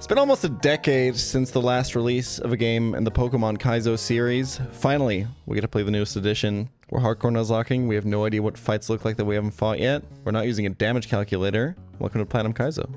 It's been almost a decade since the last release of a game in the Pokemon Kaizo series. Finally, we get to play the newest edition. We're hardcore nuzlocking. We have no idea what fights look like that we haven't fought yet. We're not using a damage calculator. Welcome to Platinum Kaizo.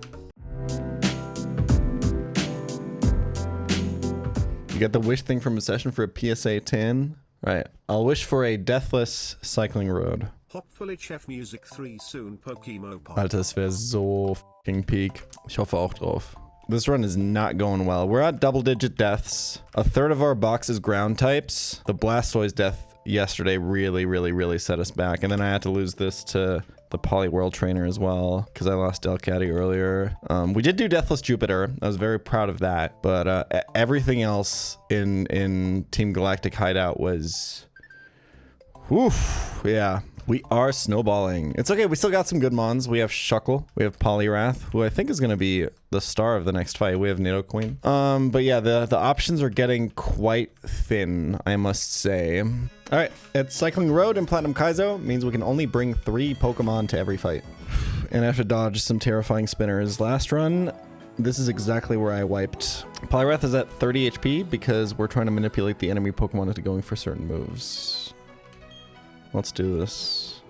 You got the wish thing from a session for a PSA 10? Right. I'll wish for a deathless cycling road. Hoffentlich Chef Music 3 soon Pokemon Pop. Alter, das wäre so fucking peak. Ich hoffe auch drauf. This run is not going well. We're at double-digit deaths. A third of our box is ground types. The Blastoise death yesterday really set us back. And then I had to lose this to the Poliwhirl trainer as well because I lost Delcatty earlier. We did do Deathless Jupiter. I was very proud of that. But everything else in Team Galactic Hideout was... Oof, yeah. We are snowballing. It's okay, we still got some good mons. We have Shuckle, we have Poliwrath, who I think is gonna be the star of the next fight. We have Nidoqueen. But yeah, the options are getting quite thin, I must say. All right, at Cycling Road in Platinum Kaizo means we can only bring 3 Pokemon to every fight. And I have to dodge some terrifying spinners. Last run, this is exactly where I wiped. Poliwrath is at 30 HP because we're trying to manipulate the enemy Pokemon into going for certain moves. Let's do this.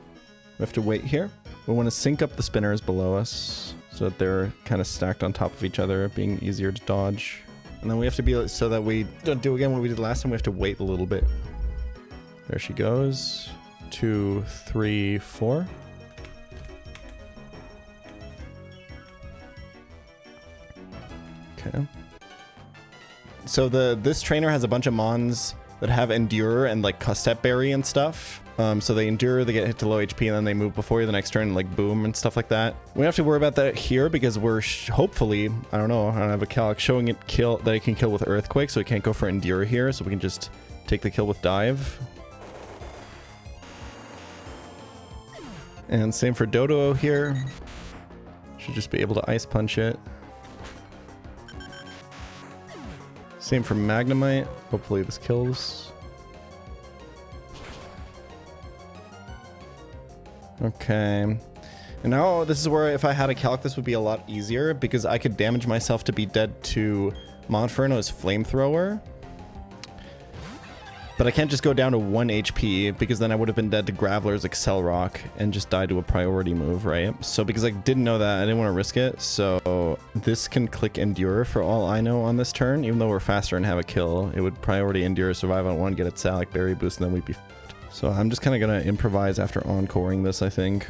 We have to wait here. We want to sync up the spinners below us so that they're kind of stacked on top of each other, being easier to dodge. And then we have to be so that we don't do again what we did last time. We have to wait a little bit. There she goes. 2, 3, 4. Okay. So this trainer has a bunch of mons that have Endure and like Custep Berry and stuff. So they endure, they get hit to low HP, and then they move before you the next turn and like boom and stuff like that. We don't have to worry about that here because we're hopefully, I don't know, I don't have a Calc showing it that it can kill with Earthquake, so it can't go for Endure here, so we can just take the kill with Dive. And same for Dodo here. Should just be able to Ice Punch it. Same for Magnemite. Hopefully this kills. Okay. And now this is where if I had a Calc, this would be a lot easier because I could damage myself to be dead to Monferno's Flamethrower. But I can't just go down to 1 HP because then I would have been dead to Graveler's Accelerock and just died to a priority move, right? So because I didn't know that, I didn't want to risk it. So this can click Endure for all I know on this turn. Even though we're faster and have a kill, it would priority Endure, survive on 1, get its Salac Berry boost, and then we'd be f***ed. So I'm just kind of going to improvise after encoring this, I think.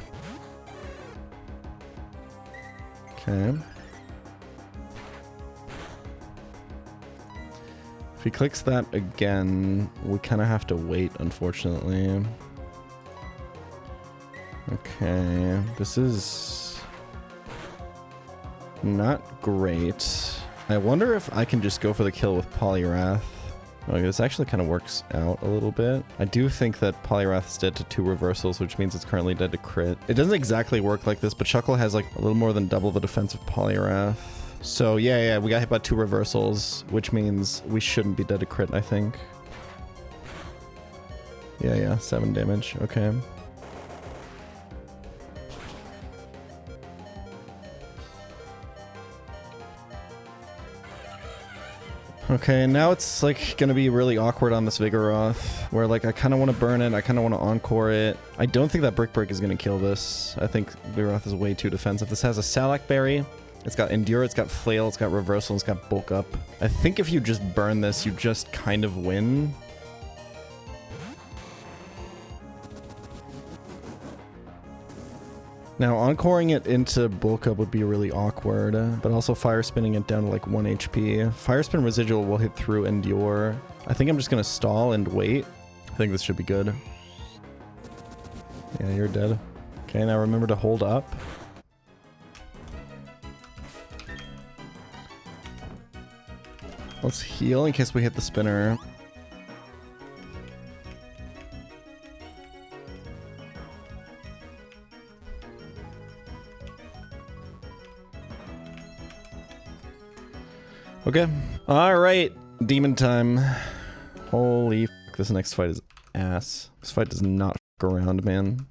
Okay. If he clicks that again, we kind of have to wait, unfortunately. Okay, this is not great. I wonder if I can just go for the kill with Poliwrath. Okay, this actually kind of works out a little bit. I do think that Poliwrath is dead to 2 reversals, which means it's currently dead to crit. It doesn't exactly work like this, but Shuckle has like a little more than double the defense of Poliwrath. So yeah, we got hit by 2 reversals, which means we shouldn't be dead to crit, I think. Yeah, 7 damage, okay. Okay, now it's like gonna be really awkward on this Vigoroth, where like I kind of want to burn it, I kind of want to encore it. I don't think that Brick Break is gonna kill this. I think Vigoroth is way too defensive. This has a Salac Berry, it's got Endure, it's got Flail, it's got Reversal, it's got Bulk Up. I think if you just burn this, you just kind of win. Now, encoring it into Bulk Up would be really awkward, but also Fire Spinning it down to like 1 HP. Fire Spin Residual will hit through Endure. I think I'm just gonna stall and wait. I think this should be good. Yeah, you're dead. Okay, now remember to hold up. Let's heal in case we hit the spinner. Okay. Alright. Demon time. Holy f***. This next fight is ass. This fight does not f*** around, man.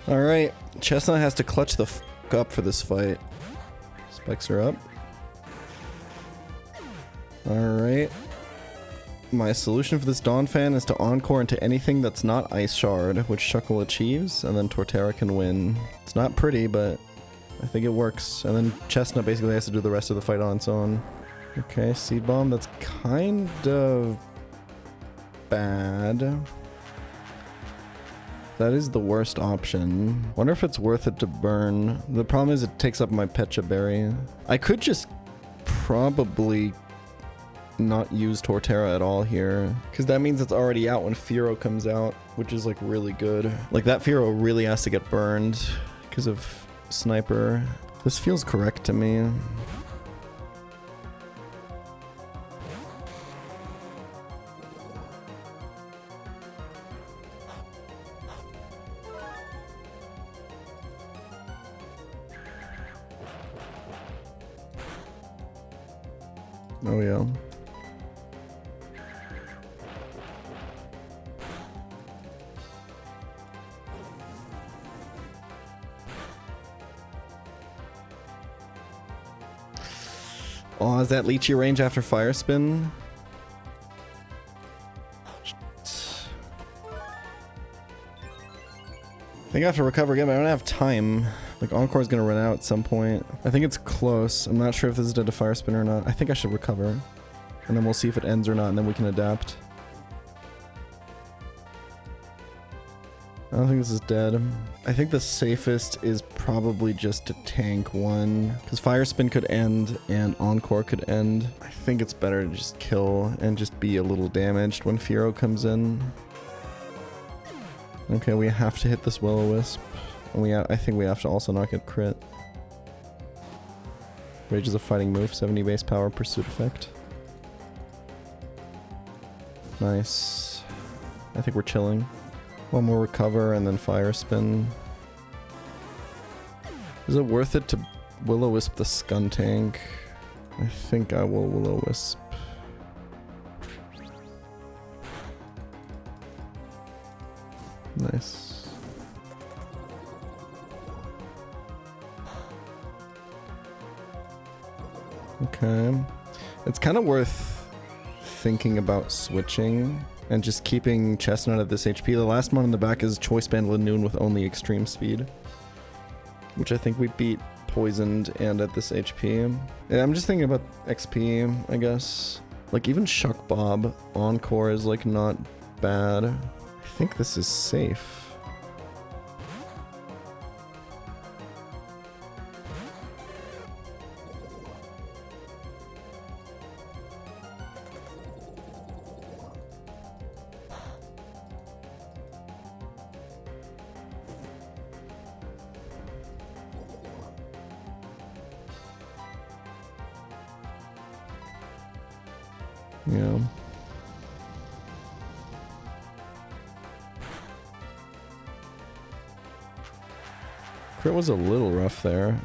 Alright. Chestnut has to clutch the f*** up for this fight. Spikes are up. Alright. My solution for this Dawn Fan is to encore into anything that's not Ice Shard, which Shuckle achieves, and then Torterra can win. It's not pretty, but I think it works. And then Chestnut basically has to do the rest of the fight on its own. Okay, Seed Bomb, that's kind of bad. That is the worst option. Wonder if it's worth it to burn. The problem is it takes up my Pecha Berry. I could just probably not use Torterra at all here, because that means it's already out when Fearow comes out, which is like really good. Like that Fearow really has to get burned because of Sniper. This feels correct to me. Oh yeah. Oh, is that Leechy range after Fire Spin? I think I have to recover again, but I don't have time. Like, Encore is gonna run out at some point. I think it's close. I'm not sure if this is dead to Fire Spin or not. I think I should recover. And then we'll see if it ends or not, and then we can adapt. I don't think this is dead. I think the safest is probably just to tank one, because Fire Spin could end and Encore could end. I think it's better to just kill and just be a little damaged when Fearow comes in. Okay, we have to hit this Will-O-Wisp. And I think we have to also not get crit. Rage is a fighting move, 70 base power, pursuit effect. Nice. I think we're chilling. One more recover and then Fire Spin. Is it worth it to Will-O-Wisp the Skuntank? I think I will Will-O-Wisp. Nice. Okay. It's kind of worth thinking about switching and just keeping Chestnut at this HP. The last one in the back is Choice Band Lanoon with only extreme speed, which I think we beat poisoned and at this HP. Yeah, I'm just thinking about XP, I guess. Like even Shuck Bob Encore is like not bad. I think this is safe. Yeah. Crit was a little rough there.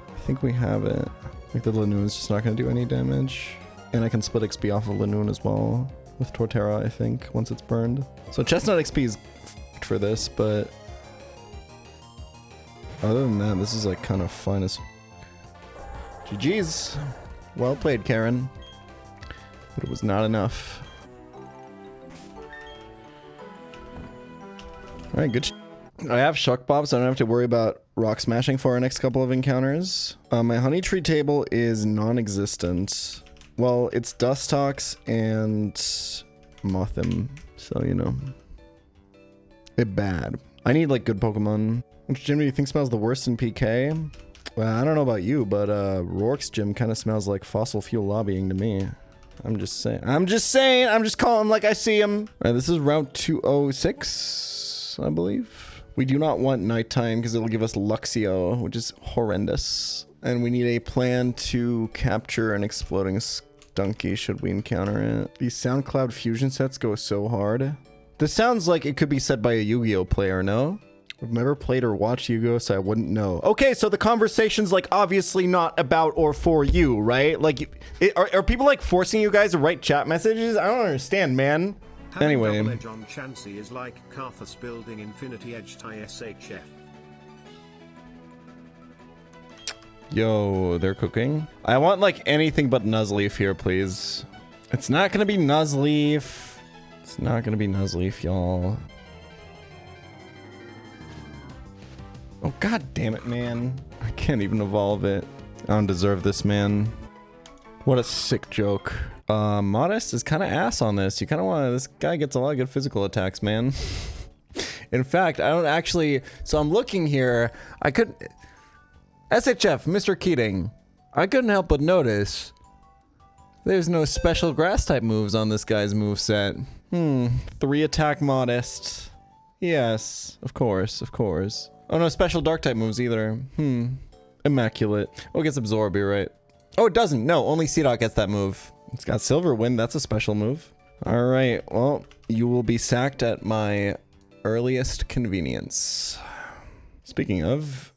I think we have it. Like the Lanoon's just not going to do any damage. And I can split XP off of Lanoon as well with Torterra, I think, once it's burned. So Chestnut XP is f***ed for this, but other than that, this is like kind of fun as GG's. Well played, Karen. But it was not enough. Alright, good. I have Shuck Bob, so I don't have to worry about rock smashing for our next couple of encounters. My Honey Tree table is non-existent. Well, it's Dustox and Mothim, so you know. It's bad. I need like good Pokemon. Which gym do you think smells the worst in PK? Well, I don't know about you, but Rourke's gym kind of smells like fossil fuel lobbying to me. I'm just saying. I'm just calling like I see him. All right, this is route 206, I believe. We do not want nighttime because it'll give us Luxio, which is horrendous. And we need a plan to capture an exploding Stunky should we encounter it. These SoundCloud fusion sets go so hard. This sounds like it could be said by a Yu-Gi-Oh player, no? I've never played or watched Yu-Gi-Oh, so I wouldn't know. Okay, so the conversation's like obviously not about or for you, right? Like, are people like forcing you guys to write chat messages? I don't understand, man. Anyway. Double Edge on Chansey is like Carthus building Infinity Edge tie SHF. Yo, they're cooking. I want like anything but Nuzleaf here, please. It's not gonna be Nuzleaf. It's not gonna be Nuzleaf, y'all. Oh, god damn it, man. I can't even evolve it. I don't deserve this, man. What a sick joke. Modest is kind of ass on this. You kind of want to... This guy gets a lot of good physical attacks, man. In fact, I don't actually... So I'm looking here. I could... SHF, Mr. Keating. I couldn't help but notice there's no special grass type moves on this guy's moveset. 3 attack Modest. Yes, of course, of course. Oh, no special dark type moves either. Immaculate. Oh, it gets Absorb, you're right. Oh, it doesn't. No, only Seedot gets that move. It's got Silver Wind. That's a special move. All right. Well, you will be sacked at my earliest convenience. Speaking of...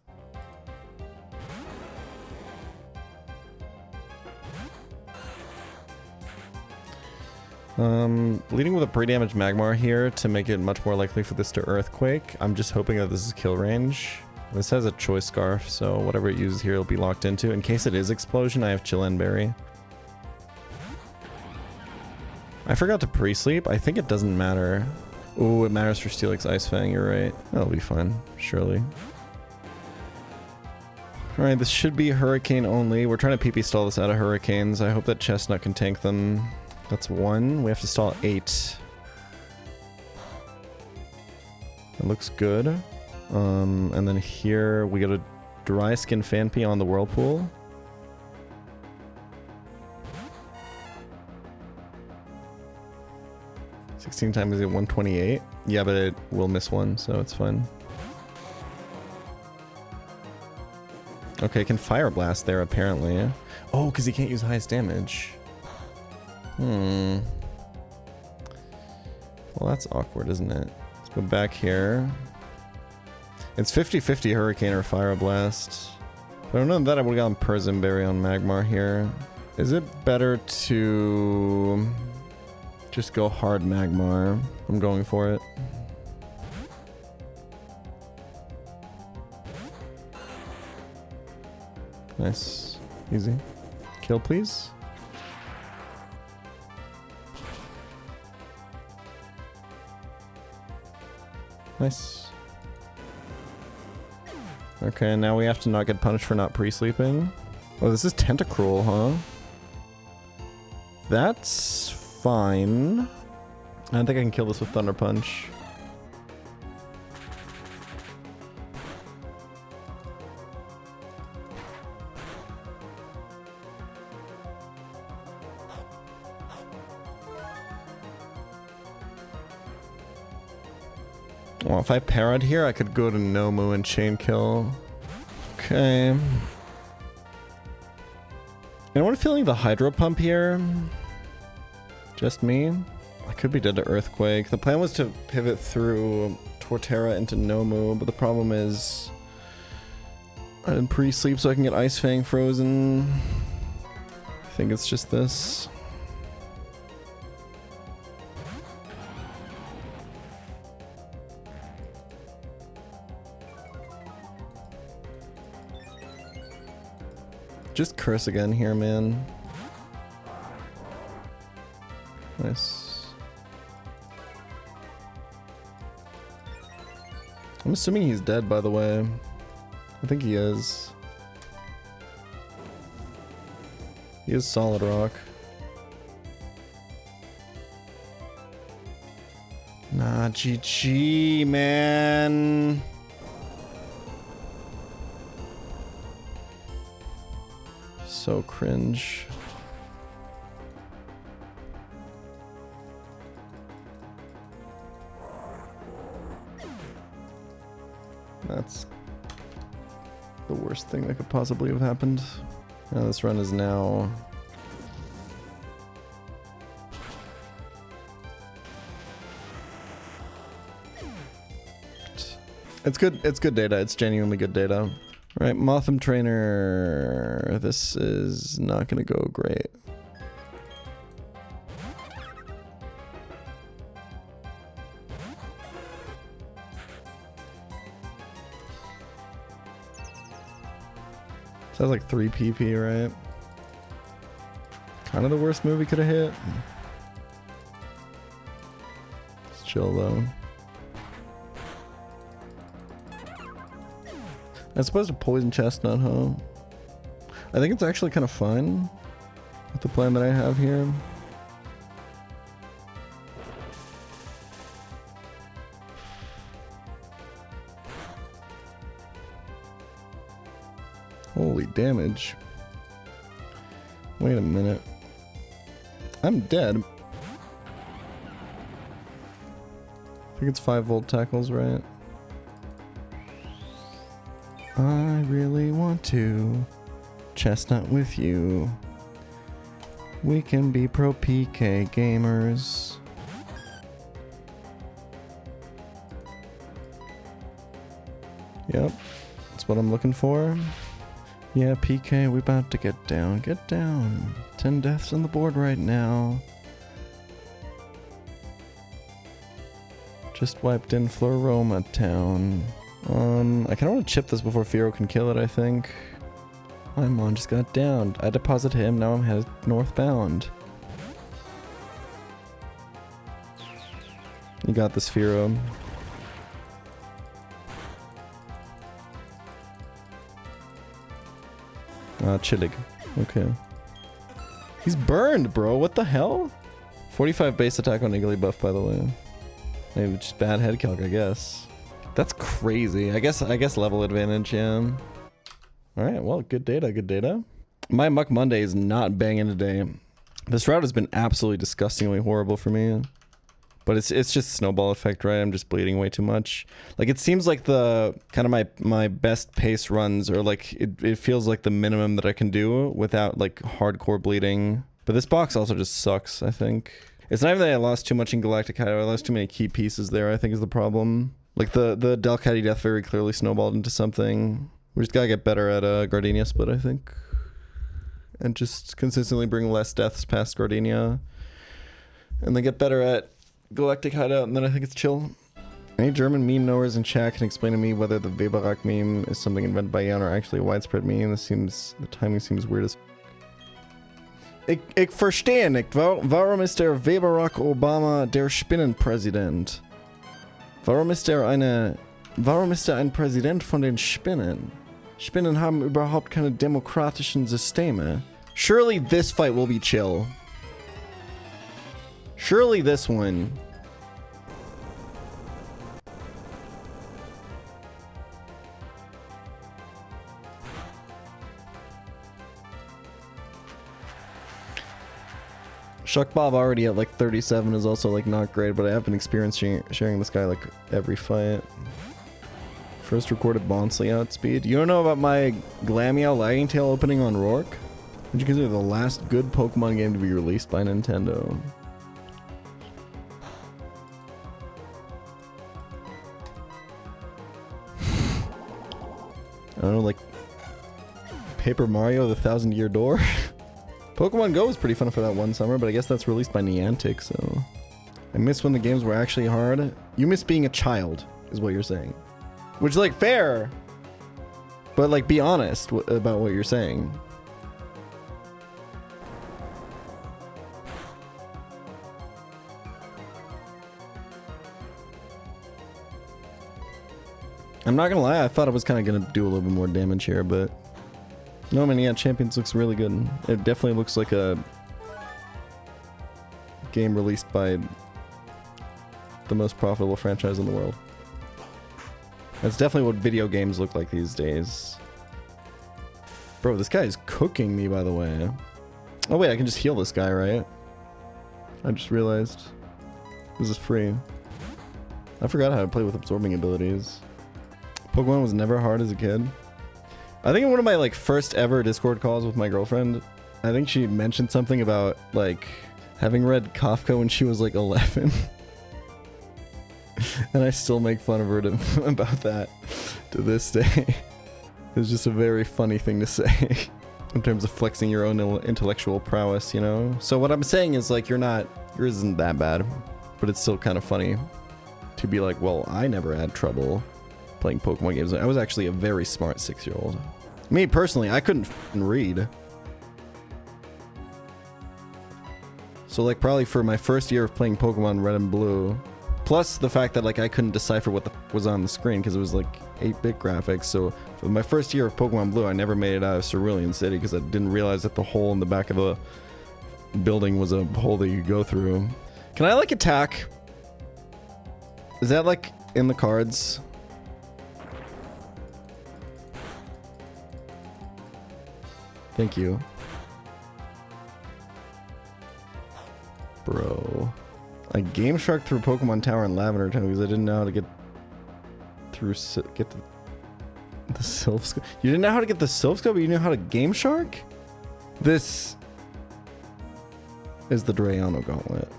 leading with a pre-damaged Magmar here to make it much more likely for this to Earthquake. I'm just hoping that this is kill range. This has a Choice Scarf, so whatever it uses here will be locked into. In case it is Explosion, I have Chillin Berry. I forgot to pre-sleep. I think it doesn't matter. Ooh, it matters for Steelix Ice Fang, you're right. That'll be fine, surely. Alright, this should be Hurricane only. We're trying to PP stall this out of Hurricanes. I hope that Chestnut can tank them. That's 1. We have to stall 8. That looks good. And then here we got a Dry Skin Fanpy on the Whirlpool. $16 times is 128. Yeah, but it will miss 1, so it's fine. Okay, can Fire Blast there apparently. Oh, because he can't use highest damage. Well, that's awkward, isn't it? Let's go back here. It's 50-50 Hurricane or Fire Blast. I don't know that I would have gotten Persim Berry on Magmar here. Is it better to just go hard Magmar? I'm going for it. Nice. Easy. Kill, please. Nice. Okay, now we have to not get punished for not pre-sleeping. Oh, this is Tentacruel, huh? That's fine. I don't think I can kill this with Thunder Punch. Well, if I parried here, I could go to Nomu and chain kill. Okay. Anyone feeling the Hydro Pump here? Just me? I could be dead to Earthquake. The plan was to pivot through Torterra into Nomu, but the problem is I didn't pre-sleep so I can get Ice Fang frozen. I think it's just this. Just curse again here, man. Nice. I'm assuming he's dead, by the way. I think he is. He is Solid Rock. Nah, GG, man. So cringe. That's the worst thing that could possibly have happened. Now this run is now... It's good data. It's genuinely good data. Alright, Motham Trainer. This is not gonna go great. That's like 3 PP, right? Kind of the worst move he could have hit. It's chill though. I suppose a poison chestnut, huh? I think it's actually kind of fun with the plan that I have here. Holy damage. Wait a minute. I'm dead. I think it's 5-volt tackles, right? I really want to chestnut with you. We can be pro PK gamers. Yep, that's what I'm looking for. Yeah, PK, we about to get down. Get down. 10 deaths on the board right now. Just wiped in Floroma Town. I kind of want to chip this before Firo can kill it, I think. My Mon just got downed. I deposit him, now I'm headed northbound. You got this, Firo. Chillig. Okay. He's burned, bro. What the hell? 45 base attack on Iggly buff, by the way. Maybe just bad head calc, I guess. That's crazy. I guess level advantage, yeah. Alright, well, good data, good data. My Muck Monday is not banging today. This route has been absolutely disgustingly horrible for me. But it's just Snowball Effect, right? I'm just bleeding way too much. Like, it seems like the kind of my best pace runs, or like it feels like the minimum that I can do without like hardcore bleeding. But this box also just sucks, I think. It's not even that I lost too much in Galactic Hideout. I lost too many key pieces there, I think, is the problem. Like the Delcatty death very clearly snowballed into something. We just gotta get better at Gardenia split, I think. And just consistently bring less deaths past Gardenia. And then get better at Galactic Hideout, and then I think it's chill. Any German meme knowers in chat can explain to me whether the Weberak meme is something invented by Jan or actually a widespread meme. The timing seems weird as Ich verstehe nicht. Warum ist der Weberak Obama der Spinnenpräsident? Warum ist er ein Präsident von den Spinnen? Spinnen haben überhaupt keine demokratischen Systeme. Surely this fight will be chill. Surely this one. Shuck Bob already at like 37 is also like not great, but I have been experiencing sharing this guy like every fight. First recorded Bonsley outspeed. You don't know about my Glameow Lagging Tail opening on Rourke? Would you consider the last good Pokemon game to be released by Nintendo? I don't know, like Paper Mario: The Thousand Year Door? Pokemon Go was pretty fun for that one summer, but I guess that's released by Niantic, so... I miss when the games were actually hard. You miss being a child, is what you're saying. Which is, like, fair. But, like, be honest about what you're saying. I'm not gonna lie, I thought I was kind of gonna do a little bit more damage here, but... No, man, yeah, Champions looks really good. It definitely looks like a game released by the most profitable franchise in the world. That's definitely what video games look like these days. Bro, this guy is cooking me, by the way. Oh wait, I can just heal this guy, right? I just realized. This is free. I forgot how to play with absorbing abilities. Pokemon was never hard as a kid. I think in one of my like first ever Discord calls with my girlfriend, I think she mentioned something about like having read Kafka when she was like 11. And I still make fun of her about that to this day. It's just a very funny thing to say in terms of flexing your own intellectual prowess, you know? So what I'm saying is like yours isn't that bad, but it's still kind of funny to be like, well, I never had trouble playing Pokemon games. I was actually a very smart 6-year-old. Me personally, I couldn't f***ing read. So like probably for my first year of playing Pokemon Red and Blue, plus the fact that like I couldn't decipher what the f was on the screen because it was like 8-bit graphics. So for my first year of Pokemon Blue, I never made it out of Cerulean City because I didn't realize that the hole in the back of the building was a hole that you could go through. Can I like attack? Is that like in the cards? Thank you. Bro. I Game Shark through Pokemon Tower in Lavender Town because I didn't know how to get through the Sylph Scope. You didn't know how to get the Sylph Scope, but you knew how to Game Shark? This is the Drayano Gauntlet.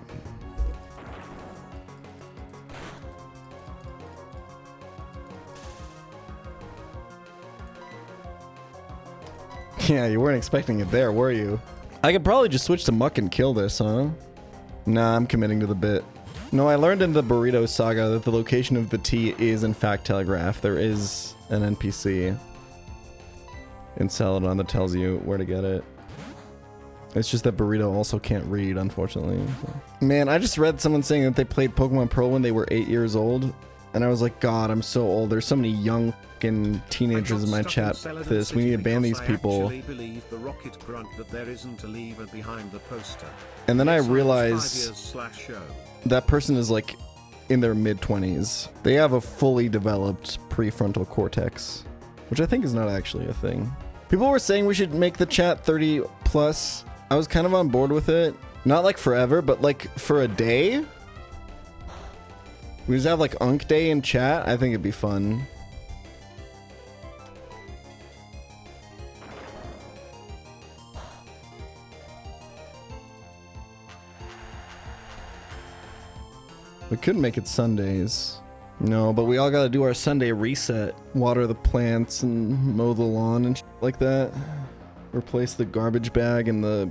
Yeah, you weren't expecting it there, were you? I could probably just switch to Muck and kill this, huh? Nah, I'm committing to the bit. No, I learned in the Burrito Saga that the location of the T is in fact telegraphed. There is an NPC in Celadon that tells you where to get it. It's just that Burrito also can't read, unfortunately. So. Man, I just read someone saying that they played Pokemon Pearl when they were 8 years old. And I was like, God, I'm so old. There's so many young fucking teenagers in my chat for this. We need to ban these people. And then I realized that person is like in their mid-20s. They have a fully developed prefrontal cortex, which I think is not actually a thing. People were saying we should make the chat 30 plus. I was kind of on board with it. Not like forever, but like for a day. We just have like Unk Day in chat. I think it'd be fun. We could make it Sundays. No, but we all gotta do our Sunday reset. Water the plants and mow the lawn and shit like that. Replace the garbage bag in the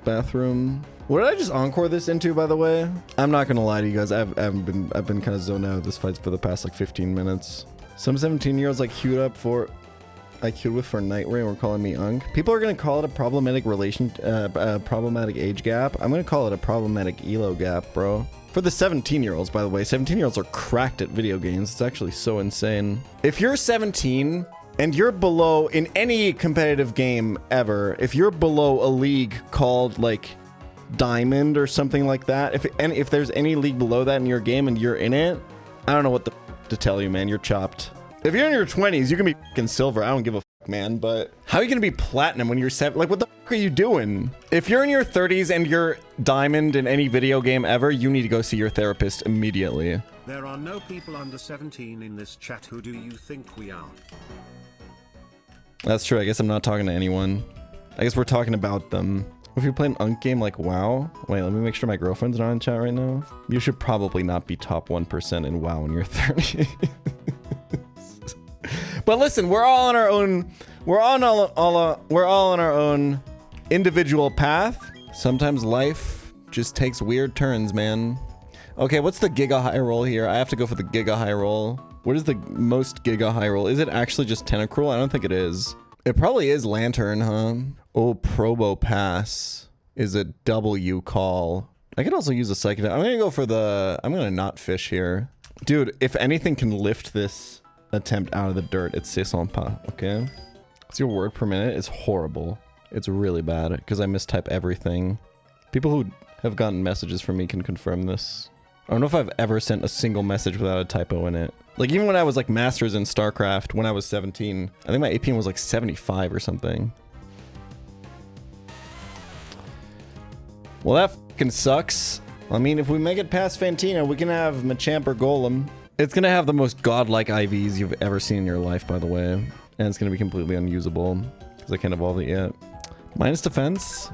bathroom. What did I just encore this into, by the way? I'm not gonna lie to you guys. I've been kind of zoned out of this fight for the past like 15 minutes. Some 17-year-olds like queued up for, I queued with for Night Ray and were calling me Unk. People are gonna call it a problematic problematic age gap. I'm gonna call it a problematic elo gap, bro. For the 17-year-olds, by the way. 17-year-olds are cracked at video games. It's actually so insane. If you're 17 and you're below in any competitive game ever, if you're below a league called like Diamond or something like that, if there's any league below that in your game and you're in it, I don't know what to tell you, man. You're chopped. If you're in your 20s, you can be fucking silver. I don't give a fuck, man. But how are you gonna be platinum when you're 7? Like, what the fuck are you doing? If you're in your 30s and you're diamond in any video game ever, you need to go see your therapist immediately. There are no people under 17 in this chat. Who do you think we are? That's true. I guess I'm not talking to anyone. I guess we're talking about them. If you play an Unk game like WoW, wait, let me make sure my girlfriend's not in chat right now. You should probably not be top 1% in WoW when you're 30. But listen, we're all on our own. We're all on our own individual path. Sometimes life just takes weird turns, man. Okay, what's the Giga high roll here? I have to go for the Giga high roll. What is the most Giga high roll? Is it actually just Tentacruel? I don't think it is. It probably is Lantern, huh? Oh, Probo Pass is a W call. I could also use a Psychic. I'm gonna go for the... I'm gonna not fish here. Dude, if anything can lift this attempt out of the dirt, it's Sessampa, okay? What's your word per minute? It's horrible. It's really bad, because I mistype everything. People who have gotten messages from me can confirm this. I don't know if I've ever sent a single message without a typo in it. Like, even when I was like Masters in StarCraft, when I was 17, I think my APM was like 75 or something. Well, that fucking sucks. I mean, if we make it past Fantina, we can have Machamp or Golem. It's gonna have the most godlike IVs you've ever seen in your life, by the way. And it's gonna be completely unusable, because I can't evolve it yet. Minus defense?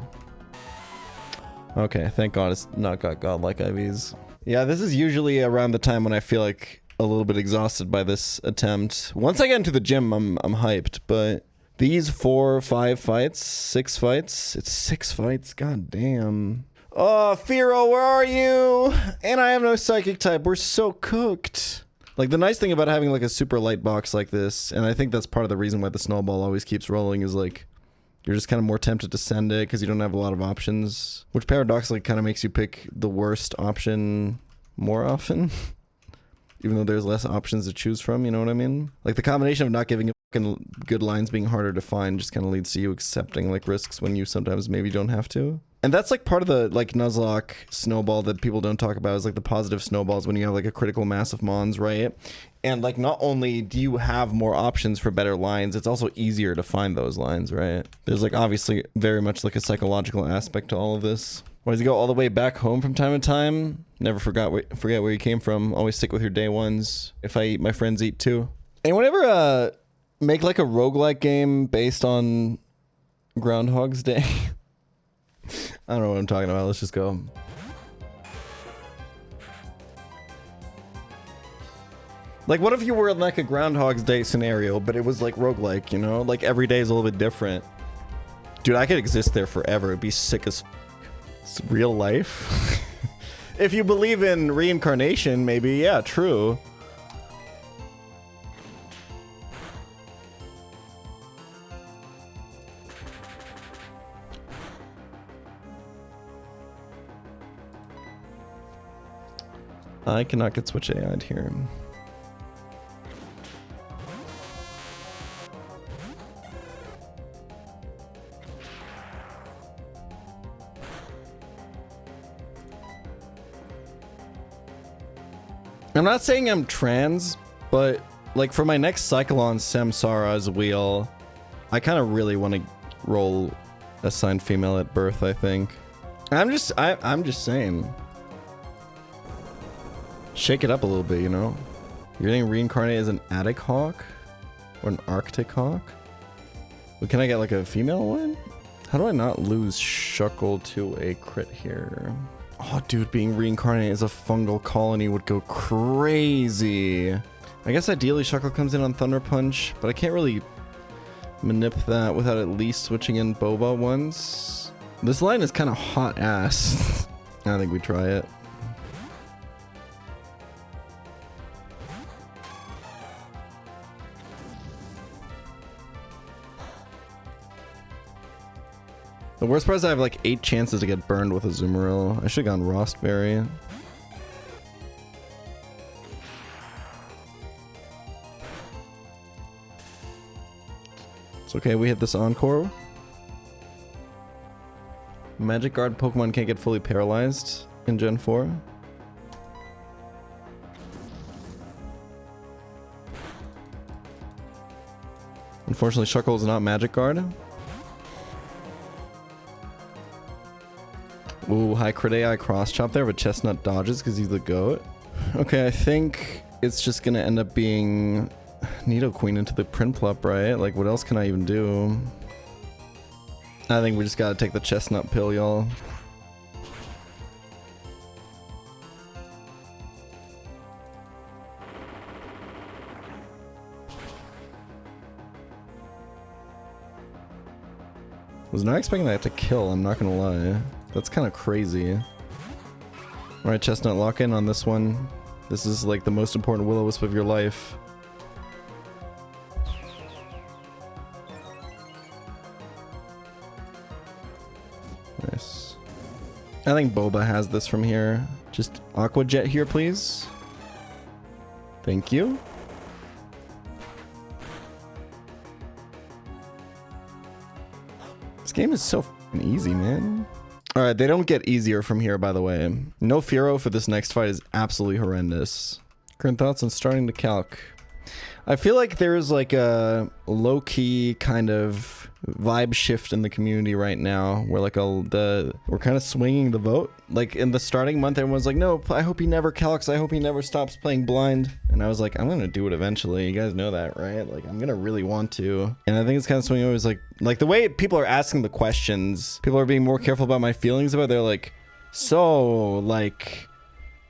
Okay, thank God it's not got godlike IVs. Yeah, this is usually around the time when I feel like a little bit exhausted by this attempt. Once I get into the gym, I'm hyped, but these 4, 5 fights, 6 fights, it's 6 fights, god damn. Oh, Firo, where are you? And I have no psychic type, we're so cooked. Like the nice thing about having like a super light box like this, and I think that's part of the reason why the snowball always keeps rolling, is like you're just kind of more tempted to send it because you don't have a lot of options, which paradoxically kind of makes you pick the worst option more often. Even though there's less options to choose from, you know what I mean? Like the combination of not giving a fucking good lines being harder to find just kind of leads to you accepting like risks when you sometimes maybe don't have to. And that's like part of the like Nuzlocke snowball that people don't talk about, is like the positive snowballs when you have like a critical mass of mons, right? And like not only do you have more options for better lines, it's also easier to find those lines, right? There's like obviously very much like a psychological aspect to all of this. Why does he go all the way back home from time to time? Never forget where you came from. Always stick with your day ones. If I eat, my friends eat too. Anyone ever make like a roguelike game based on Groundhog's Day? I don't know what I'm talking about. Let's just go. Like, what if you were in like a Groundhog's Day scenario, but it was like roguelike, you know? Like every day is a little bit different. Dude, I could exist there forever. It'd be sick as it's real life. If you believe in reincarnation, maybe, yeah, true. I cannot get switch AI'd here. I'm not saying I'm trans, but like for my next Cyclin Samsara's wheel, I kind of really want to roll assigned female at birth, I think. I'm just saying. Shake it up a little bit, you know? You're getting reincarnated as an Attic Hawk? Or an Arctic Hawk? But can I get like a female one? How do I not lose Shuckle to a crit here? Oh, dude, being reincarnated as a fungal colony would go crazy. I guess ideally Shuckle comes in on Thunder Punch, but I can't really manip that without at least switching in Boba once. This line is kind of hot ass. I think we try it. The worst part is I have like 8 chances to get burned with a Azumarill. I should have gone Rostberry. It's okay, we hit this Encore. Magic Guard Pokemon can't get fully paralyzed in Gen 4. Unfortunately, Shuckle is not Magic Guard. Ooh, high crit AI cross chop there, but Chestnut dodges because he's the GOAT. Okay, I think it's just gonna end up being Nidoqueen into the Prinplup, right? Like, what else can I even do? I think we just gotta take the Chestnut pill, y'all. Was not expecting that to kill, I'm not gonna lie. That's kind of crazy. Alright, Chestnut, lock in on this one. This is like the most important Will-O-Wisp of your life. Nice. I think Boba has this from here. Just Aqua Jet here, please. Thank you. This game is so f***ing easy, man. Alright, they don't get easier from here, by the way. No Furo for this next fight is absolutely horrendous. Current thoughts on starting the Calc. I feel like there's like a low-key kind of vibe shift in the community right now where like we're kind of swinging the vote. Like in the starting month, everyone's like, no, I hope he never Calcs. I hope he never stops playing blind. And I was like, I'm going to do it eventually. You guys know that, right? Like I'm going to really want to. And I think it's kind of swinging always like the way people are asking the questions, people are being more careful about my feelings about it. They're like, so like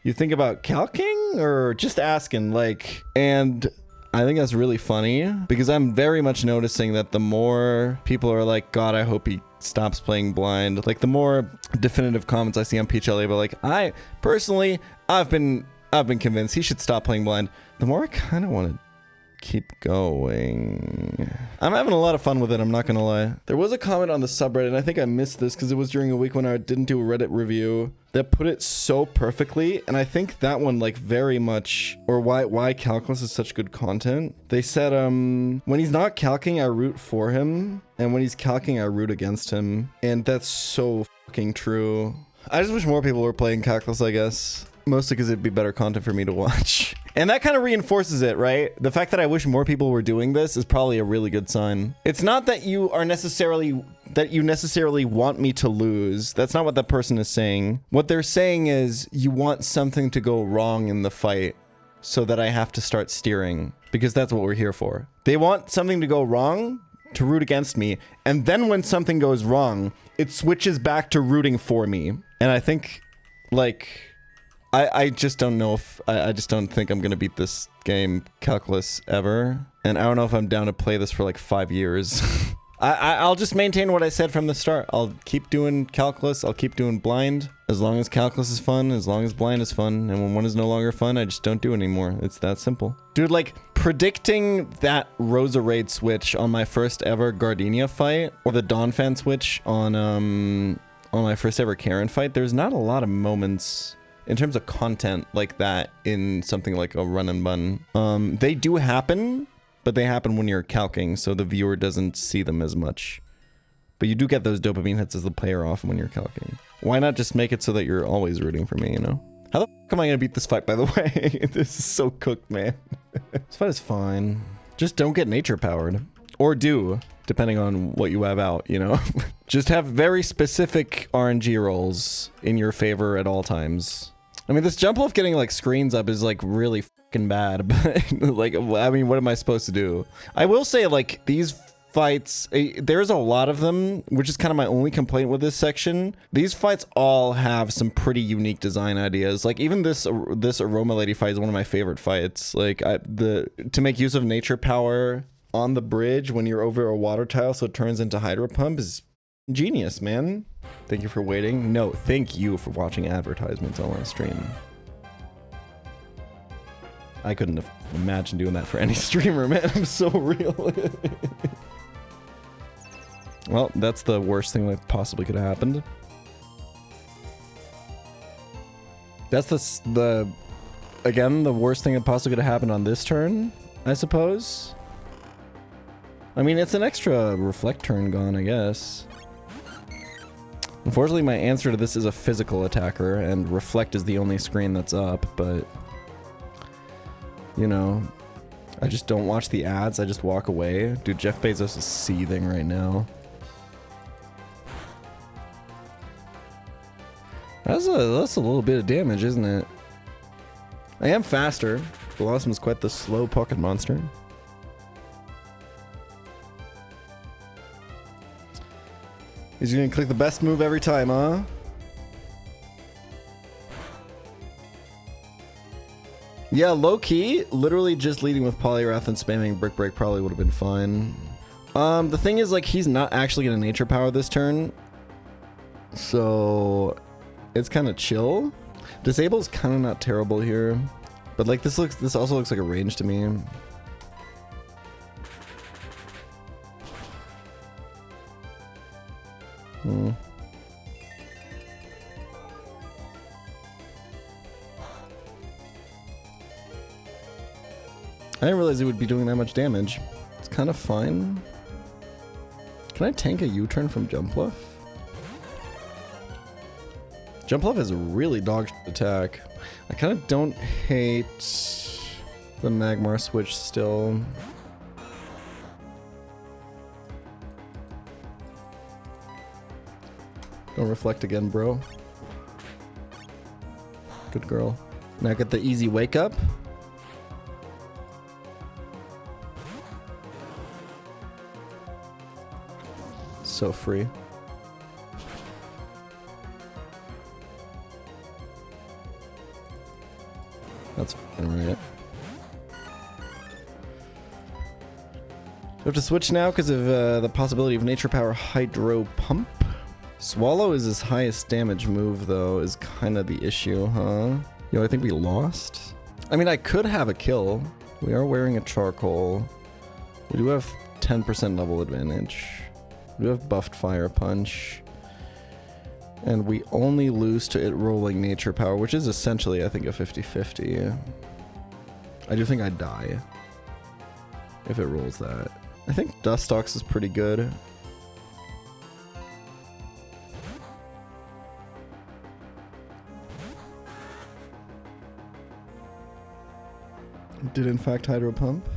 you think about calcing or just asking like, and I think that's really funny because I'm very much noticing that the more people are like, God, I hope he stops playing blind. Like the more definitive comments I see on pChal, but like I've been convinced he should stop playing blind. the more I kind of want to keep going. I'm having a lot of fun with it, I'm not gonna lie. There was a comment on the subreddit, and I think I missed this because it was during a week when I didn't do a Reddit review, that put it so perfectly, and I think that one like very much, or why Calculus is such good content. They said, when he's not calcing, I root for him, and when he's calcing, I root against him, and that's so fucking true. I just wish more people were playing Calculus, I guess. Mostly because it'd be better content for me to watch. And that kind of reinforces it, right? The fact that I wish more people were doing this is probably a really good sign. It's not that you necessarily want me to lose. That's not what that person is saying. What they're saying is you want something to go wrong in the fight so that I have to start steering, because that's what we're here for. They want something to go wrong to root against me. And then when something goes wrong, it switches back to rooting for me. And I think like, I just don't know if, I just don't think I'm gonna beat this game, Calculus, ever. And I don't know if I'm down to play this for like 5 years. I'll just maintain what I said from the start. I'll keep doing Calculus, I'll keep doing Blind. As long as Calculus is fun, as long as Blind is fun. And when one is no longer fun, I just don't do it anymore. It's that simple. Dude, like, predicting that Rosa Raid switch on my first ever Gardenia fight, or the Donphan switch on my first ever Karen fight, there's not a lot of moments in terms of content like that in something like a run and bun. They do happen, but they happen when you're calcing, so the viewer doesn't see them as much. But you do get those dopamine hits as the player off when you're calcing. Why not just make it so that you're always rooting for me, you know? How the fuck am I gonna beat this fight, by the way? This is so cooked, man. This fight is fine. Just don't get nature powered. Or do, depending on what you have out, you know? Just have very specific RNG rolls in your favor at all times. I mean, this jump off getting like screens up is like really fucking bad, but like, I mean, what am I supposed to do? I will say, like, these fights, there's a lot of them, which is kind of my only complaint with this section. These fights all have some pretty unique design ideas. Like, even this Aroma Lady fight is one of my favorite fights. Like, to make use of nature power on the bridge when you're over a water tile so it turns into Hydro Pump is genius, man. Thank you for waiting. No, thank you for watching advertisements on my stream. I couldn't have imagined doing that for any streamer, man. I'm so real. Well, that's the worst thing that possibly could have happened. That's again, the worst thing that possibly could have happened on this turn, I suppose. I mean, it's an extra reflect turn gone, I guess. Unfortunately, my answer to this is a physical attacker, and reflect is the only screen that's up, but you know, I just don't watch the ads, I just walk away. Dude, Jeff Bezos is seething right now. That's a little bit of damage, isn't it? I am faster. Blossom is quite the slow pocket monster. He's gonna click the best move every time, huh? Yeah, low key, literally just leading with Polyrath and spamming Brick Break probably would have been fine. The thing is, like, he's not actually gonna nature power this turn, so it's kind of chill. Disable is kind of not terrible here, but like this also looks like a range to me. I didn't realize it would be doing that much damage. It's kind of fine. Can I tank a U-turn from Jump Bluff? Jump Bluff is a really dog shit attack. I kind of don't hate the Magmar switch still. Don't reflect again, bro. Good girl. Now get the easy wake up. So free. That's f***ing right. We have to switch now because of the possibility of Nature Power Hydro Pump. Swallow is his highest damage move, though, is kind of the issue, huh? Yo, I think we lost. I mean, I could have a kill. We are wearing a charcoal. We do have 10% level advantage. We do have buffed fire punch. And we only lose to it rolling nature power, which is essentially, I think, a 50-50. I do think I'd die if it rolls that. I think Dustox is pretty good. Did in fact Hydro Pump.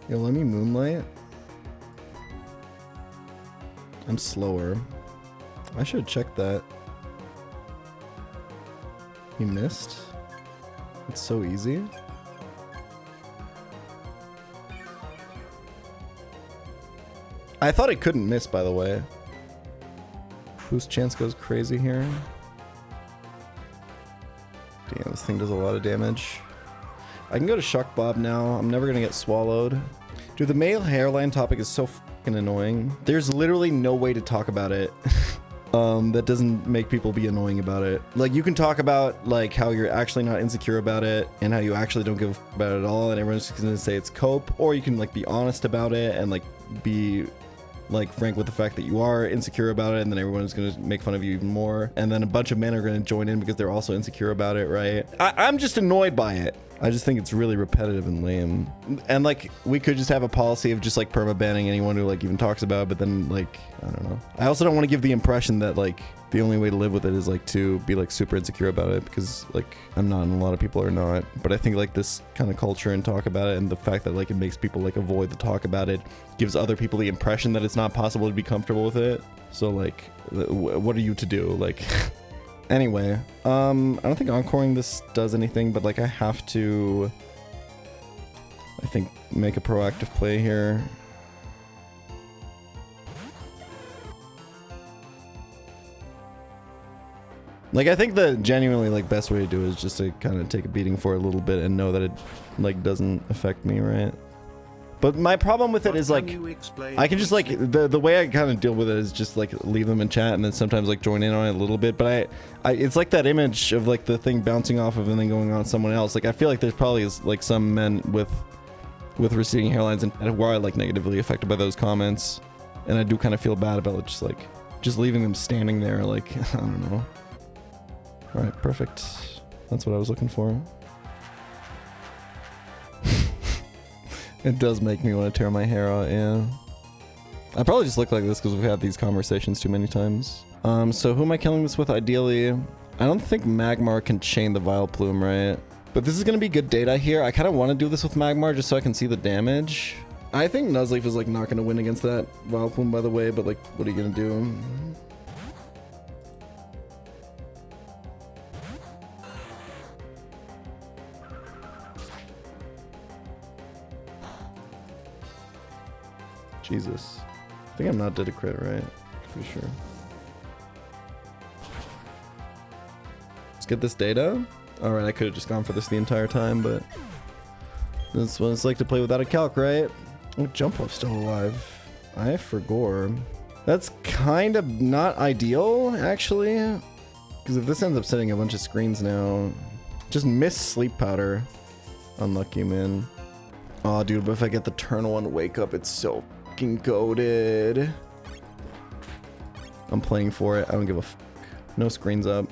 Yo, let me Moonlight. I'm slower. I should have checked that. He missed? It's so easy. I thought it couldn't miss, by the way. Boost chance goes crazy here. Damn, this thing does a lot of damage. I can go to Shock Bob now. I'm never gonna get swallowed. Dude, the male hairline topic is so fucking annoying. There's literally no way to talk about it that doesn't make people be annoying about it. Like, you can talk about like how you're actually not insecure about it and how you actually don't give a fuck about it at all, and everyone's just gonna say it's cope, or you can like be honest about it and like be like frank with the fact that you are insecure about it, and then everyone's gonna make fun of you even more, and then a bunch of men are gonna join in because they're also insecure about it, right? I'm just annoyed by it. I just think it's really repetitive and lame. And like, we could just have a policy of just like perma-banning anyone who like even talks about it, but then like, I don't know. I also don't want to give the impression that like the only way to live with it is like to be like super insecure about it, because like I'm not, and a lot of people are not. But I think like this kind of culture and talk about it, and the fact that like it makes people like avoid the talk about it, gives other people the impression that it's not possible to be comfortable with it. So like, what are you to do? Like, anyway, I don't think encoring this does anything, but like I have to, I think, make a proactive play here. Like, I think the genuinely like best way to do it is just to kind of take a beating for a little bit and know that it like doesn't affect me, right? But my problem with it is like, I can just like, the way I kind of deal with it is just like leave them in chat and then sometimes like join in on it a little bit. But I it's like that image of like the thing bouncing off of and then going on someone else. Like, I feel like there's probably like some men with receding hairlines and who are like negatively affected by those comments. And I do kind of feel bad about it, just leaving them standing there like, I don't know. All right, perfect. That's what I was looking for. It does make me want to tear my hair out, yeah. I probably just look like this because we've had these conversations too many times. So who am I killing this with ideally? I don't think Magmar can chain the Vileplume, right? But this is going to be good data here. I kind of want to do this with Magmar just so I can see the damage. I think Nuzleaf is like not going to win against that Vileplume, by the way, but like, what are you going to do? Jesus. I think I'm not dead to crit, right? For sure. Let's get this data. Alright, I could have just gone for this the entire time, but that's what it's like to play without a calc, right? Oh, Jump Off still alive. I forgot. That's kind of not ideal, actually. Because if this ends up setting a bunch of screens now, just miss Sleep Powder. Unlucky, man. Oh, dude, but if I get the turn 1 wake up, it's so goated. I'm playing for it. I don't give a fuck. No screens up.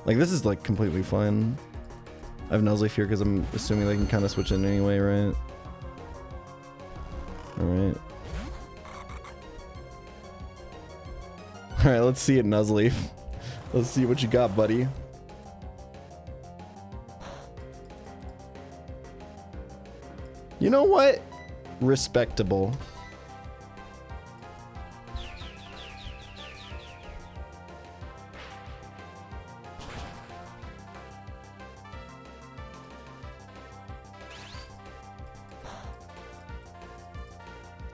Like, this is like completely fine. I have Nuzleaf here because I'm assuming they can kind of switch in anyway, right? Alright. Alright, let's see it, Nuzleaf. Let's see what you got, buddy. You know what? Respectable.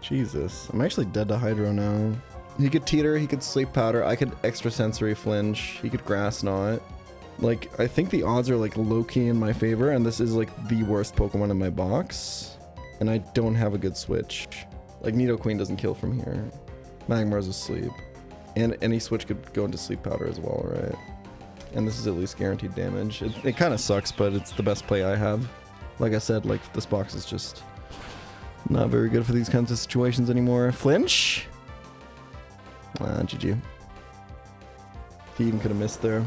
Jesus. I'm actually dead to Hydro now. He could Teeter, he could Sleep Powder, I could Extrasensory Flinch, he could Grass Knot. Like, I think the odds are like low-key in my favor, and this is like the worst Pokemon in my box. And I don't have a good switch. Like, Nidoqueen doesn't kill from here. Magmar's asleep. And any switch could go into sleep powder as well, right? And this is at least guaranteed damage. It kind of sucks, but it's the best play I have. Like I said, like this box is just not very good for these kinds of situations anymore. Flinch? GG. He even could have missed there.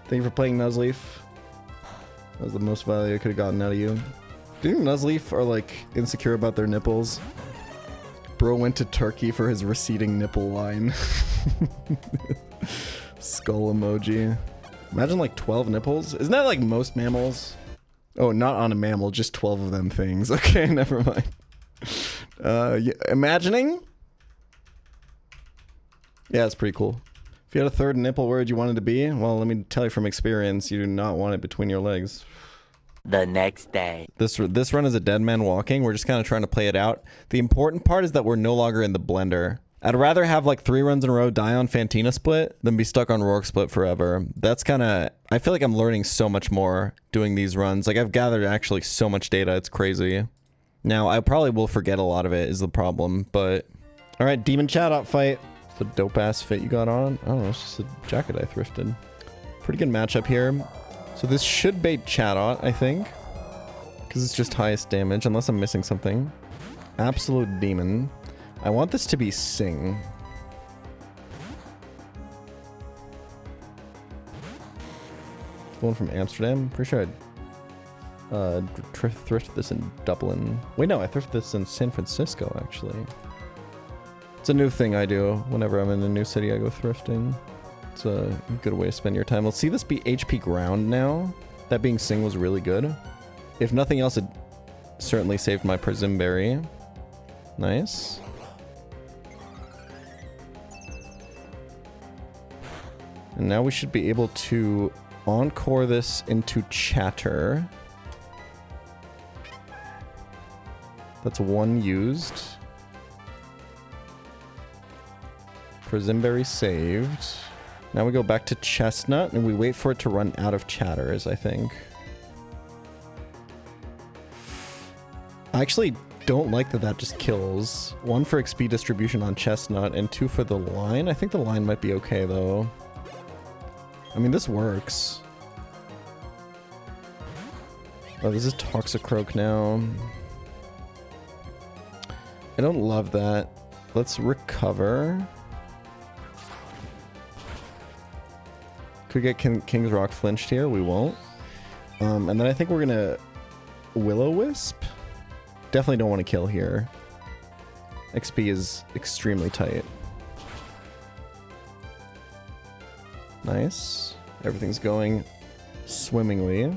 Thank you for playing Nuzleaf. That was the most value I could have gotten out of you. Do you think Nuzleaf are like insecure about their nipples? Bro went to Turkey for his receding nipple line. Skull emoji. Imagine like 12 nipples. Isn't that like most mammals? Oh, not on a mammal, just 12 of them things. Okay, never mind. Yeah, imagining? Yeah, it's pretty cool. If you had a third nipple, where would you want it to be? Well, let me tell you from experience, you do not want it between your legs. The next day. This run is a dead man walking. We're just kind of trying to play it out. The important part is that we're no longer in the blender. I'd rather have like 3 runs in a row die on Fantina split than be stuck on Rourke split forever. That's kind of... I feel like I'm learning so much more doing these runs. Like I've gathered actually so much data. It's crazy. Now, I probably will forget a lot of it is the problem, but... Alright, Demon Chat out fight. The dope ass fit you got on. I don't know, it's just a jacket I thrifted. Pretty good matchup here. So this should bait Chatot, I think. Because it's just highest damage, unless I'm missing something. Absolute Demon. I want this to be Sing. One from Amsterdam. Pretty sure I'd thrift this in Dublin. Wait, no, I thrifted this in San Francisco, actually. It's a new thing I do. Whenever I'm in a new city, I go thrifting. It's a good way to spend your time. Let's see this be HP ground now. That being Sing was really good. If nothing else, it certainly saved my Persimberry. Nice. And now we should be able to encore this into Chatter. That's 1 used. Persimberry saved. Now we go back to Chestnut and we wait for it to run out of Chatters, I think. I actually don't like that that just kills. 1 for XP distribution on Chestnut and 2 for the line. I think the line might be okay though. I mean, this works. Oh, this is Toxicroak now. I don't love that. Let's recover. Could get King's Rock flinched here. We won't. And then I think we're gonna Will-O-Wisp. Definitely don't want to kill here. XP is extremely tight. Nice. Everything's going swimmingly.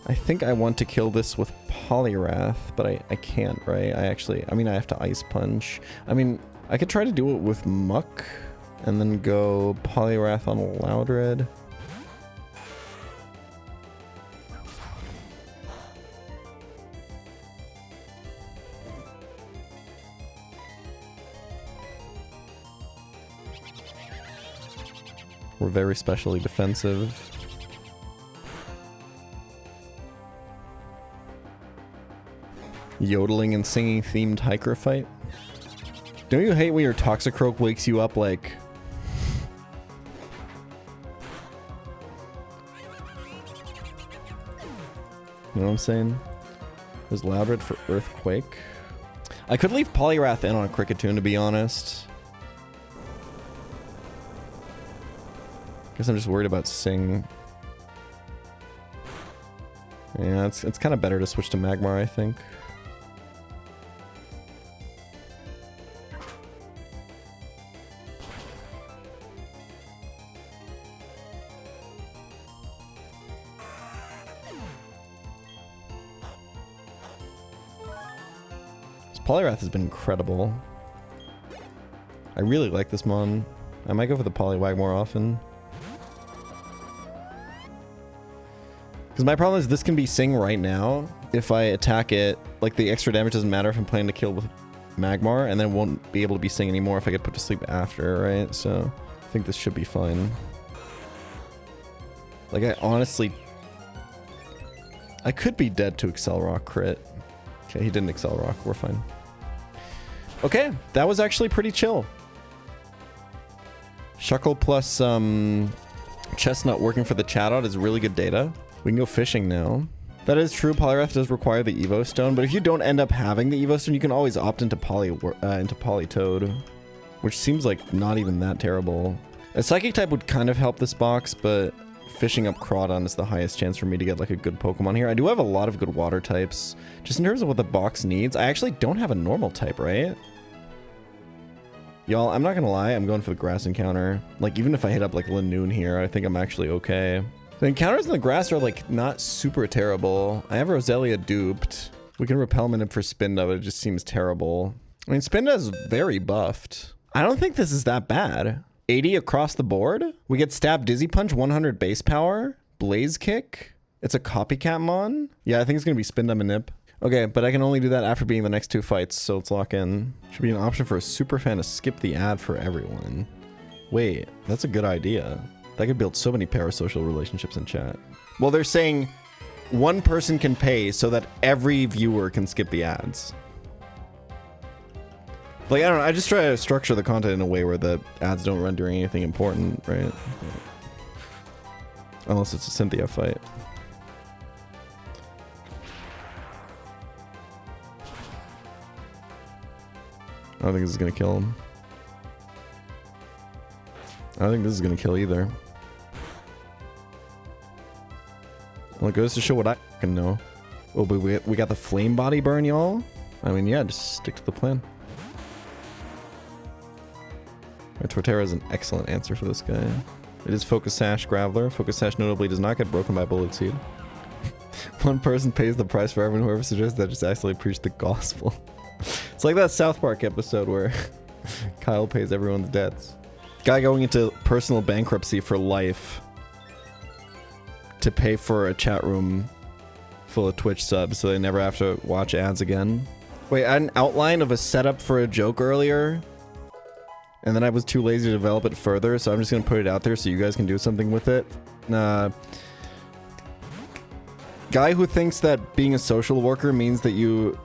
I think I want to kill this with Poliwrath, but I can't, right? I mean, I have to Ice Punch. I mean, I could try to do it with Muck and then go Poliwrath on Loudred. We're very specially defensive. Yodeling and singing themed hiker fight. Don't you hate when your Toxicroak wakes you up like... You know what I'm saying? There's Loudred for Earthquake. I could leave Poliwrath in on Cricketune, to be honest. Guess I'm just worried about Sing. Yeah, it's kind of better to switch to Magmar, I think. This Poliwrath has been incredible. I really like this Mon. I might go for the Poliwag more often. Because my problem is this can be Sing right now. If I attack it, like the extra damage doesn't matter if I'm planning to kill with Magmar, and then it won't be able to be Sing anymore if I get put to sleep after, right? So I think this should be fine. Like I honestly... I could be dead to Excel Rock crit. Okay, he didn't Excel Rock, we're fine. Okay, that was actually pretty chill. Shuckle plus Chestnut working for the Chatot is really good data. We can go fishing now. That is true. Polyrath does require the Evo Stone, but if you don't end up having the Evo Stone, you can always opt into Polytoad, which seems like not even that terrible. A Psychic type would kind of help this box, but fishing up Crawdon is the highest chance for me to get like a good Pokemon here. I do have a lot of good water types. Just in terms of what the box needs, I actually don't have a normal type, right? Y'all, I'm not gonna lie, I'm going for the grass encounter. Like, even if I hit up like Lanoon here, I think I'm actually okay. The encounters in the grass are like not super terrible. I have Roselia duped. We can repel Minip for Spinda, but it just seems terrible. I mean, Spinda is very buffed. I don't think this is that bad. 80 across the board. We get Stab, Dizzy Punch, 100 base power, Blaze Kick. It's a copycat mon. Yeah, I think it's gonna be Spinda Minip. Okay, but I can only do that after being the next 2 fights, so let's lock in. Should be an option for a super fan to skip the ad for everyone. Wait, that's a good idea. That could build so many parasocial relationships in chat. Well, they're saying one person can pay so that every viewer can skip the ads. Like, I don't know, I just try to structure the content in a way where the ads don't run during anything important, right? Unless it's a Cynthia fight. I don't think this is gonna kill him. I don't think this is gonna kill either. Well, it goes to show what I can know. Oh, but we got the flame body burn, y'all. I mean, yeah, just stick to the plan. Torterra is an excellent answer for this guy. It is Focus Sash Graveler. Focus Sash notably does not get broken by Bullet Seed. One person pays the price for everyone. Whoever suggests that just actually preach the gospel. It's like that South Park episode where Kyle pays everyone's debts. Guy going into personal bankruptcy for life to pay for a chat room full of Twitch subs so they never have to watch ads again. Wait, I had an outline of a setup for a joke earlier, and then I was too lazy to develop it further, so I'm just gonna put it out there so you guys can do something with it. Guy who thinks that being a social worker means that you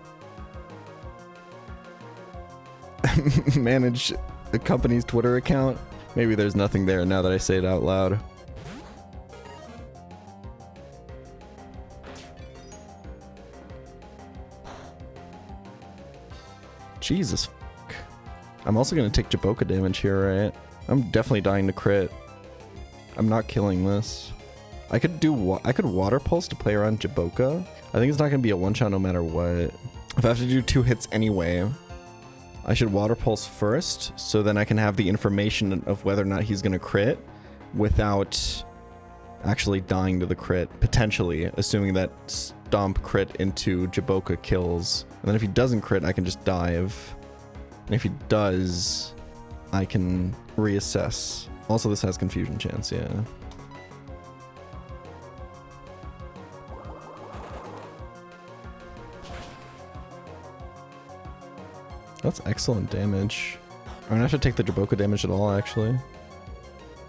manage the company's Twitter account. Maybe there's nothing there now that I say it out loud. Jesus. I'm also gonna take Jaboka damage here, right? I'm definitely dying to crit. I'm not killing this. I could Water Pulse to play around Jaboka. I think it's not gonna be a one-shot no matter what. If I have to do 2 hits anyway, I should Water Pulse first, so then I can have the information of whether or not he's gonna crit without actually dying to the crit, potentially, assuming that Stomp crit into Jaboka kills. And then if he doesn't crit, I can just dive. And if he does, I can reassess. Also, this has confusion chance, yeah. That's excellent damage. I'm gonna have to take the Jaboka damage at all, actually.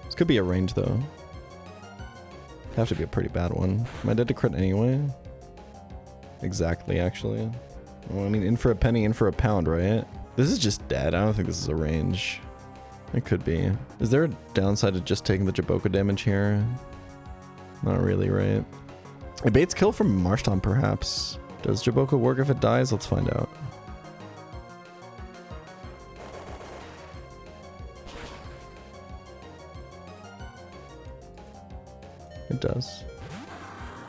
This could be a range, though. It'd have to be a pretty bad one. Am I dead to crit anyway? Exactly, actually. Well, I mean, in for a penny, in for a pound, right? This is just dead. I don't think this is a range. It could be. Is there a downside to just taking the Jaboka damage here? Not really, right? It baits kill from Marshtomp, perhaps. Does Jaboka work if it dies? Let's find out. It does.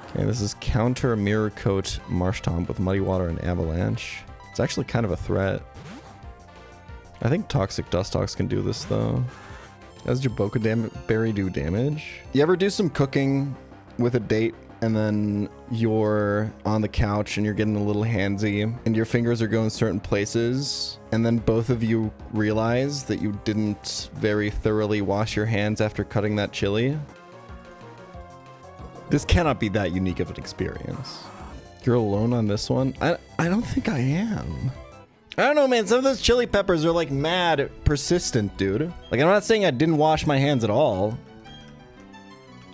Okay, this is counter Mirror Coat Marshtomp with Muddy Water and Avalanche. It's actually kind of a threat. I think Toxic Dustox can do this though. Does Jaboka Berry do damage? You ever do some cooking with a date and then you're on the couch and you're getting a little handsy and your fingers are going certain places and then both of you realize that you didn't very thoroughly wash your hands after cutting that chili? This cannot be that unique of an experience. You're alone on this one? I don't think I am. I don't know, man. Some of those chili peppers are like mad persistent, dude. Like, I'm not saying I didn't wash my hands at all.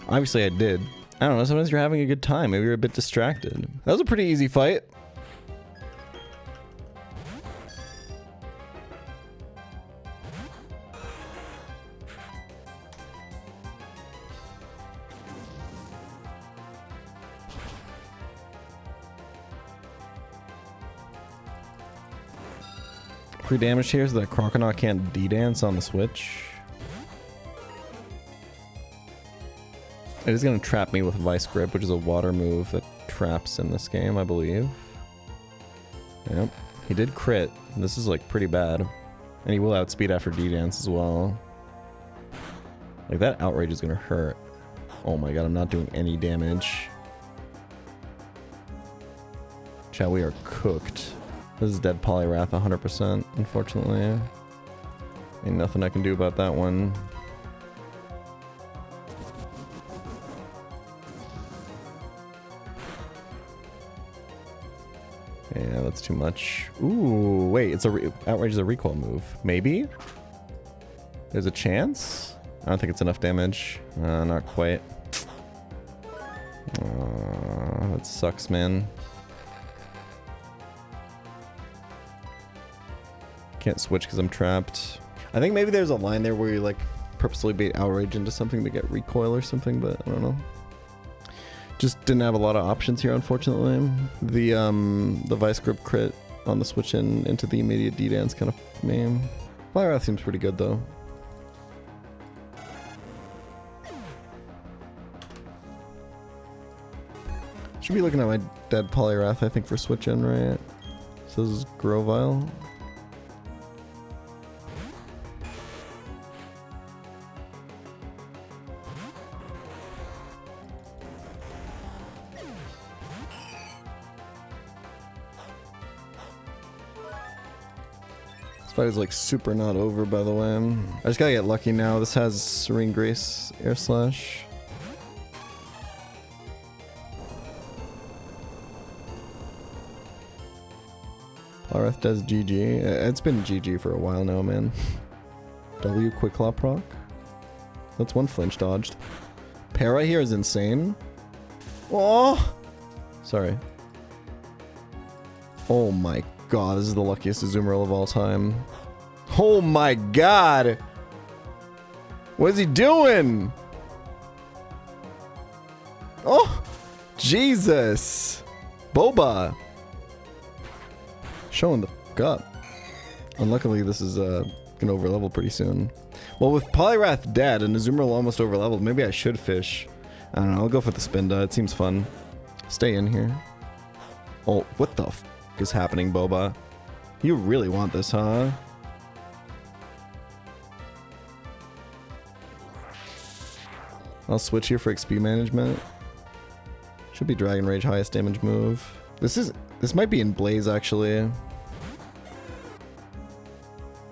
Obviously I did. I don't know. Sometimes you're having a good time. Maybe you're a bit distracted. That was a pretty easy fight. pre-damage here so that Croconaut can't D-dance on the switch. It is going to trap me with Vice Grip, which is a water move that traps in this game, I believe. Yep. He did crit. This is like pretty bad. And he will outspeed after D-dance as well. Like that outrage is going to hurt. Oh my god, I'm not doing any damage. Chat, we are cooked. This is dead Polyrath 100%, unfortunately. Ain't nothing I can do about that one. Yeah, that's too much. Ooh, wait, it's outrage is a recoil move. Maybe? There's a chance? I don't think it's enough damage. Not quite. That sucks, man. Can't switch because I'm trapped. I think maybe there's a line there where you like purposely bait outrage into something to get recoil or something, but I don't know. Just didn't have a lot of options here, unfortunately. The Vice Grip crit on the switch in into the immediate D-dance kind of me. Polyrath seems pretty good though. Should be looking at my dead Polyrath, I think, for switch in, right? So this is Grovyle. This fight is like super not over, by the way. I just gotta get lucky now. This has Serene Grace Air Slash. Polyrath does GG. It's been GG for a while now, man. W Quick Claw proc. That's one flinch dodged. Para here is insane. Oh! Sorry. Oh my god, this is the luckiest Azumarill of all time. Oh my god! What is he doing? Oh! Jesus! Boba! Showing the f*** up. Unluckily, this is gonna overlevel pretty soon. Well, with Polyrath dead and Azumarill almost overleveled, maybe I should fish. I don't know, I'll go for the Spinda. It seems fun. Stay in here. Oh, what the f*** is happening, Boba? You really want this, huh? I'll switch here for XP management. Should be Dragon Rage highest damage move. This might be in Blaze, actually.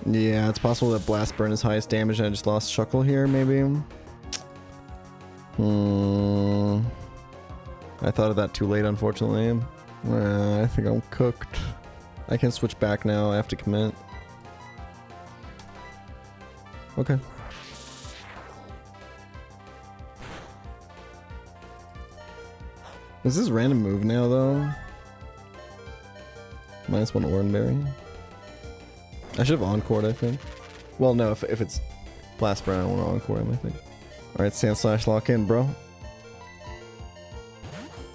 Yeah, it's possible that Blast Burn is highest damage and I just lost Shuckle here, maybe. I thought of that too late, unfortunately. I think I'm cooked. I can switch back now. I have to commit. Okay. Is this random move now, though? -1 Oranberry. I should have encored, I think. Well, no, if it's Blast Burn, I want to encore him, I think. Alright, Sand Slash lock in, bro.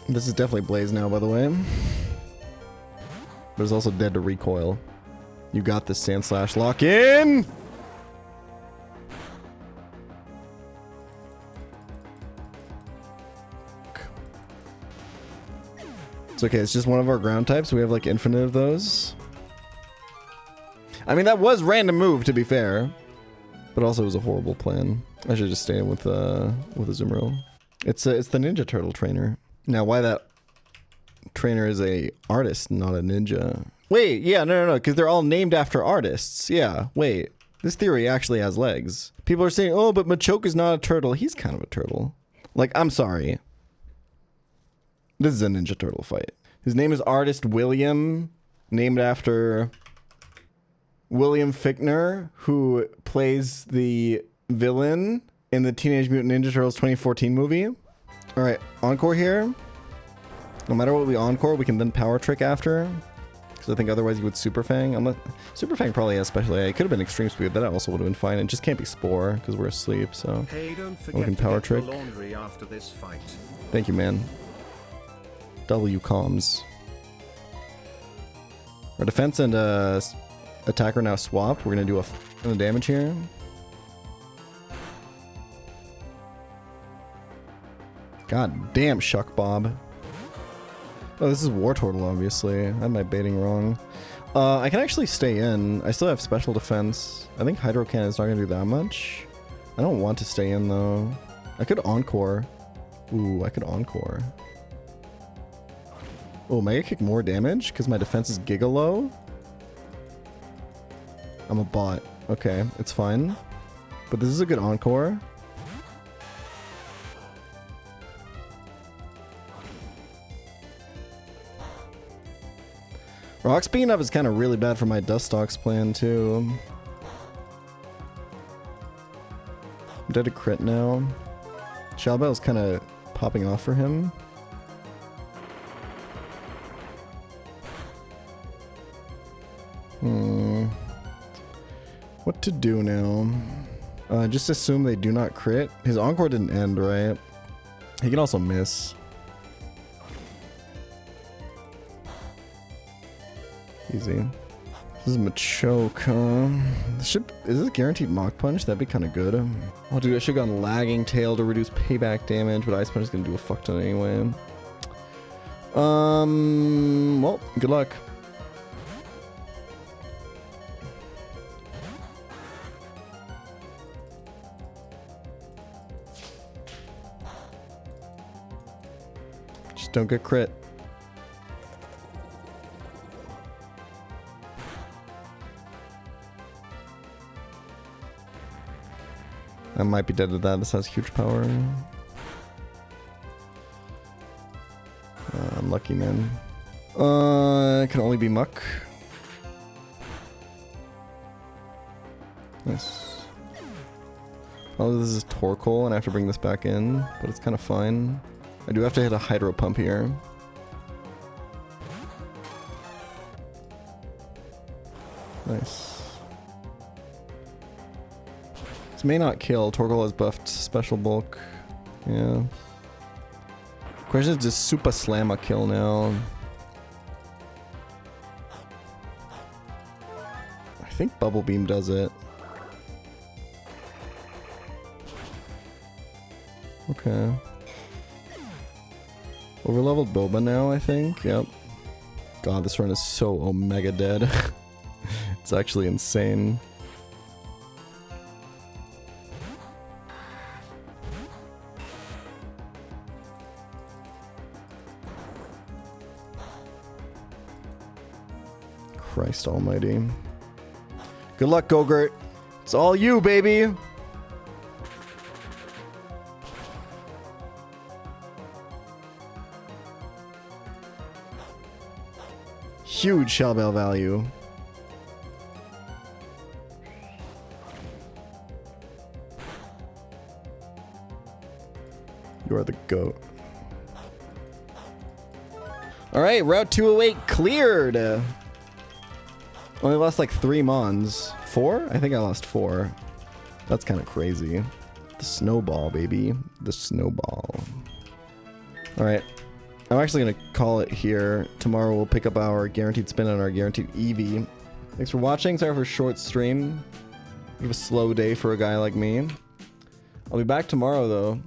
This is definitely Blaze now, by the way. But it's also dead to recoil. You got this, Sand Slash lock in! It's okay, it's just one of our ground types. We have like infinite of those. I mean, that was random move, to be fair. But also it was a horrible plan. I should just stay in with Azumarill. It's the Ninja Turtle trainer. Now, why that trainer is a artist, not a ninja. Wait, yeah, no, because they're all named after artists. Yeah, wait. This theory actually has legs. People are saying, oh, but Machoke is not a turtle. He's kind of a turtle. Like, I'm sorry. This is a Ninja Turtle fight. His name is Artist William, named after William Fichtner, who plays the villain in the Teenage Mutant Ninja Turtles 2014 movie. All right, encore here. No matter what we encore, we can then power trick after. Because I think otherwise you would Super Fang. Super Fang probably has special AI. It could have been Extreme Speed. That also would have been fine. It just can't be Spore because we're asleep. So hey, don't forget we can power to trick. get the laundry after this fight. Thank you, man. W comms. Our defense and attacker now swapped. We're gonna do a ton of damage here. God damn, Shuck Bob. Oh, this is War Turtle, obviously. I had my baiting wrong. I can actually stay in. I still have special defense. I think Hydro Cannon's not gonna do that much. I don't want to stay in, though. I could Encore. Ooh, I could Encore. Oh, Mega Kick more damage? Because my defense is Giga low? I'm a bot. Okay, it's fine. But this is a good Encore. Rock speeding up is kind of really bad for my Dustox plan, too. I'm dead to crit now. Shalbell's kind of popping off for him. What to do now? Just assume they do not crit. His Encore didn't end, right? He can also miss. Easy. This is Machoke, huh? Is this guaranteed Mach Punch? That'd be kind of good. Oh, dude, I should have gone Lagging Tail to reduce payback damage, but Ice Punch is gonna do a fuck ton anyway. Well, good luck. Just don't get crit. I might be dead to that. This has huge power. Unlucky, man. It can only be Muck. Nice. Oh, this is Torkoal, and I have to bring this back in, but it's kind of fine. I do have to hit a Hydro Pump here. Nice. May not kill. Torkoal has buffed special bulk. Yeah. Question is, does Super Slam a kill now? I think Bubble Beam does it. Okay. Overleveled Boba now, I think. Yep. God, this run is so Omega dead. It's actually insane. Christ almighty. Good luck, Gogurt. It's all you, baby. Huge Shell Bell value. You are the GOAT. Alright, Route 208 cleared. Only lost like 3 Mons. 4? I think I lost 4. That's kind of crazy. The Snowball, baby. The Snowball. Alright. I'm actually going to call it here. Tomorrow we'll pick up our guaranteed spin on our guaranteed EV. Thanks for watching. Sorry for a short stream. Bit of a slow day for a guy like me. I'll be back tomorrow though.